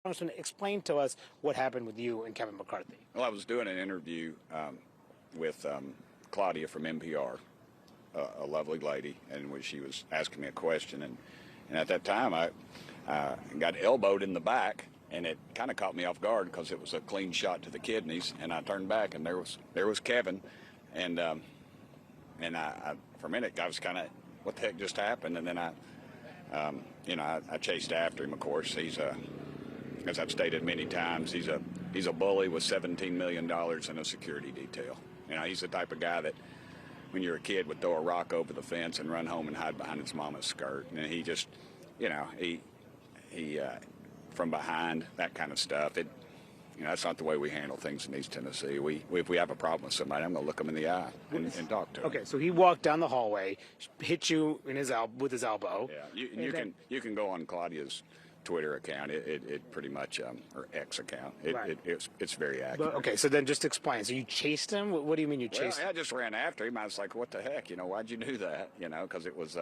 Congressman, explain to us what happened with you and Kevin McCarthy. Well, I was doing an interview with Claudia from NPR, a lovely lady, and she was asking me a question, and at that time I got elbowed in the back, and it kind of caught me off guard because it was a clean shot to the kidneys, and I turned back, and there was Kevin, and I for a minute I was kind of, what the heck just happened, and then I chased after him. Of course, he's as I've stated many times, he's a bully with $17 million in a security detail. You know, he's the type of guy that, when you're a kid, would throw a rock over the fence and run home and hide behind his mama's skirt. And he just, you know, he from behind, that kind of stuff. That's not the way we handle things in East Tennessee. If we have a problem with somebody, I'm going to look them in the eye and talk to them. Okay, so he walked down the hallway, hit you in with his elbow. Yeah, you can go on Claudia's Twitter account. It pretty much, or X account. It's very accurate. But, okay, so then just explain. So you chased him? What do you mean you chased him? I just ran after him. I was like, what the heck? Why'd you do that? Because it was,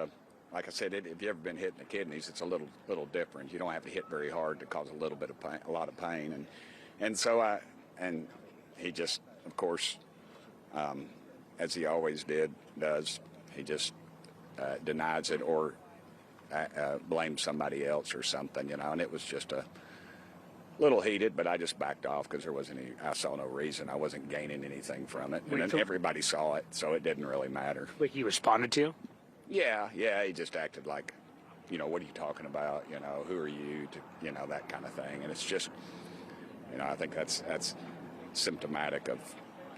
like I said, if you've ever been hit in the kidneys, it's a little different. You don't have to hit very hard to cause a little bit of pain, a lot of pain. And so he just, of course, as he always does, he just denies it or blame somebody else or something, and it was just a little heated, but I just backed off because I saw no reason. I wasn't gaining anything from it. And then everybody saw it, so it didn't really matter. But he responded to you? Yeah, he just acted like, what are you talking about? Who are you to, that kind of thing. And it's just, I think that's symptomatic of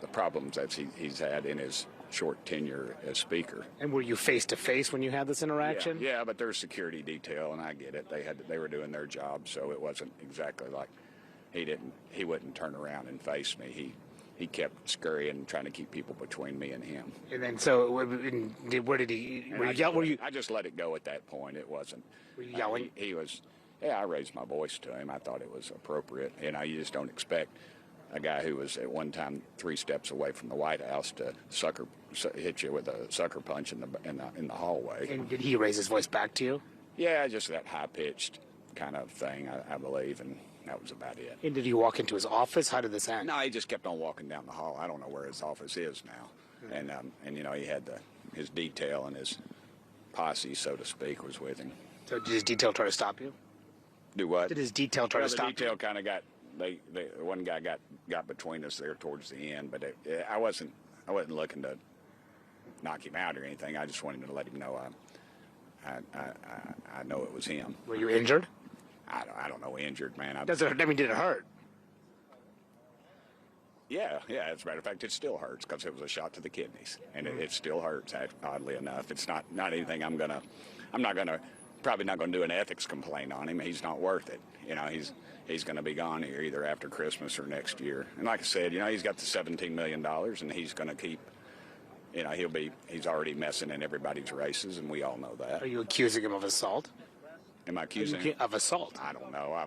the problems that he's had in his short tenure as speaker. And were you face to face when you had this interaction? Yeah, but there's security detail, and I get it. They were doing their job, so it wasn't exactly like he wouldn't turn around and face me. He kept scurrying, trying to keep people between me and him. And then, so where did he? I just let it go at that point. It wasn't. Were you yelling? He was. Yeah, I raised my voice to him. I thought it was appropriate. You just don't expect a guy who was at one time 3 steps away from the White House to hit you with a sucker punch in the hallway. And did he raise his voice back to you? Yeah, just that high-pitched kind of thing, I believe, and that was about it. And did he walk into his office? How did this end? No, he just kept on walking down the hall. I don't know where his office is now. And he had his detail and his posse, so to speak, was with him. So did his detail try to stop you? Do what? Did his detail try to stop you? The detail kind of got. One guy got between us there towards the end, but I wasn't looking to knock him out or anything. I just wanted to let him know I know it was him. Were you injured? I don't know, injured, man. Did it hurt? Yeah. As a matter of fact, it still hurts because it was a shot to the kidneys, and it still hurts. Oddly enough, it's not anything probably not going to do an ethics complaint on him. He's not worth it. He's going to be gone here either after Christmas or next year. And like I said, he's got the $17 million, and he's going to keep, he's already messing in everybody's races, and we all know that. Are you accusing him of assault? Am I accusing him of assault? I don't know.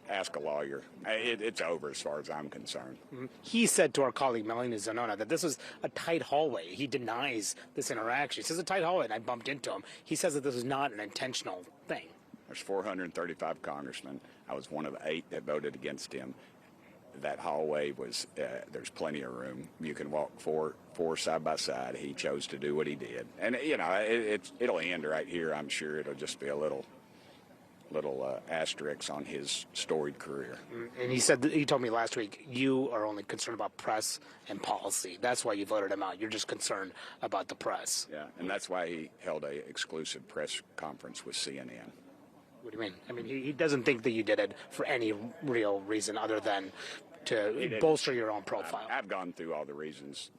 Ask a lawyer. It's over as far as I'm concerned. Mm-hmm. He said to our colleague Melanie Zanona that this was a tight hallway. He denies this interaction. He says a tight hallway, and I bumped into him. He says that this was not an intentional thing. There's 435 congressmen. I was one of 8 that voted against him. That hallway was, there's plenty of room. You can walk four side by side. He chose to do what he did. And, it'll end right here, I'm sure. It'll just be a little asterisk on his storied career. And he told me last week, you are only concerned about press and policy. That's why you voted him out. You're just concerned about the press. Yeah, and that's why he held a exclusive press conference with CNN. What do you mean? I mean, he doesn't think that you did it for any real reason other than to bolster your own profile. I've gone through all the reasons.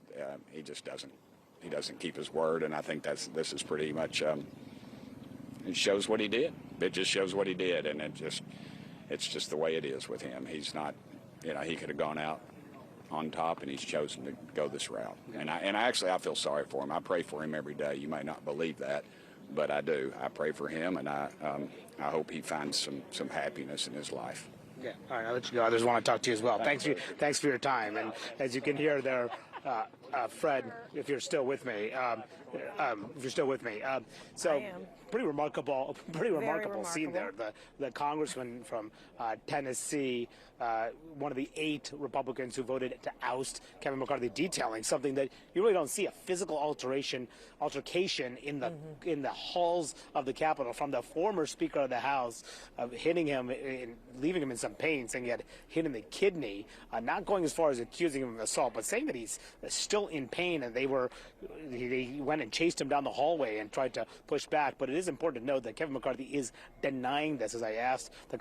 He just doesn't. He doesn't keep his word, and I think this is pretty much. It shows what he did. It just shows what he did, and it's just the way it is with him. He's not. He could have gone out on top, and he's chosen to go this route. And I feel sorry for him. I pray for him every day. You may not believe that, but I do. I pray for him, and I hope he finds some happiness in his life. Yeah. All right, I'll let you go. Others want to talk to you as well. Thanks for your time. And as you can hear there, Fred, if you're still with me, if you're still with me. So I am. pretty remarkable scene there. The congressman from Tennessee, one of the 8 Republicans who voted to oust Kevin McCarthy, detailing something that you really don't see, a physical altercation in the halls of the Capitol, from the former Speaker of the House, hitting him and leaving him in some pain, saying he had hit in the kidney, not going as far as accusing him of assault, but saying that he's still in pain, and they went and chased him down the hallway and tried to push back. But it is important to note that Kevin McCarthy is denying this. As I asked the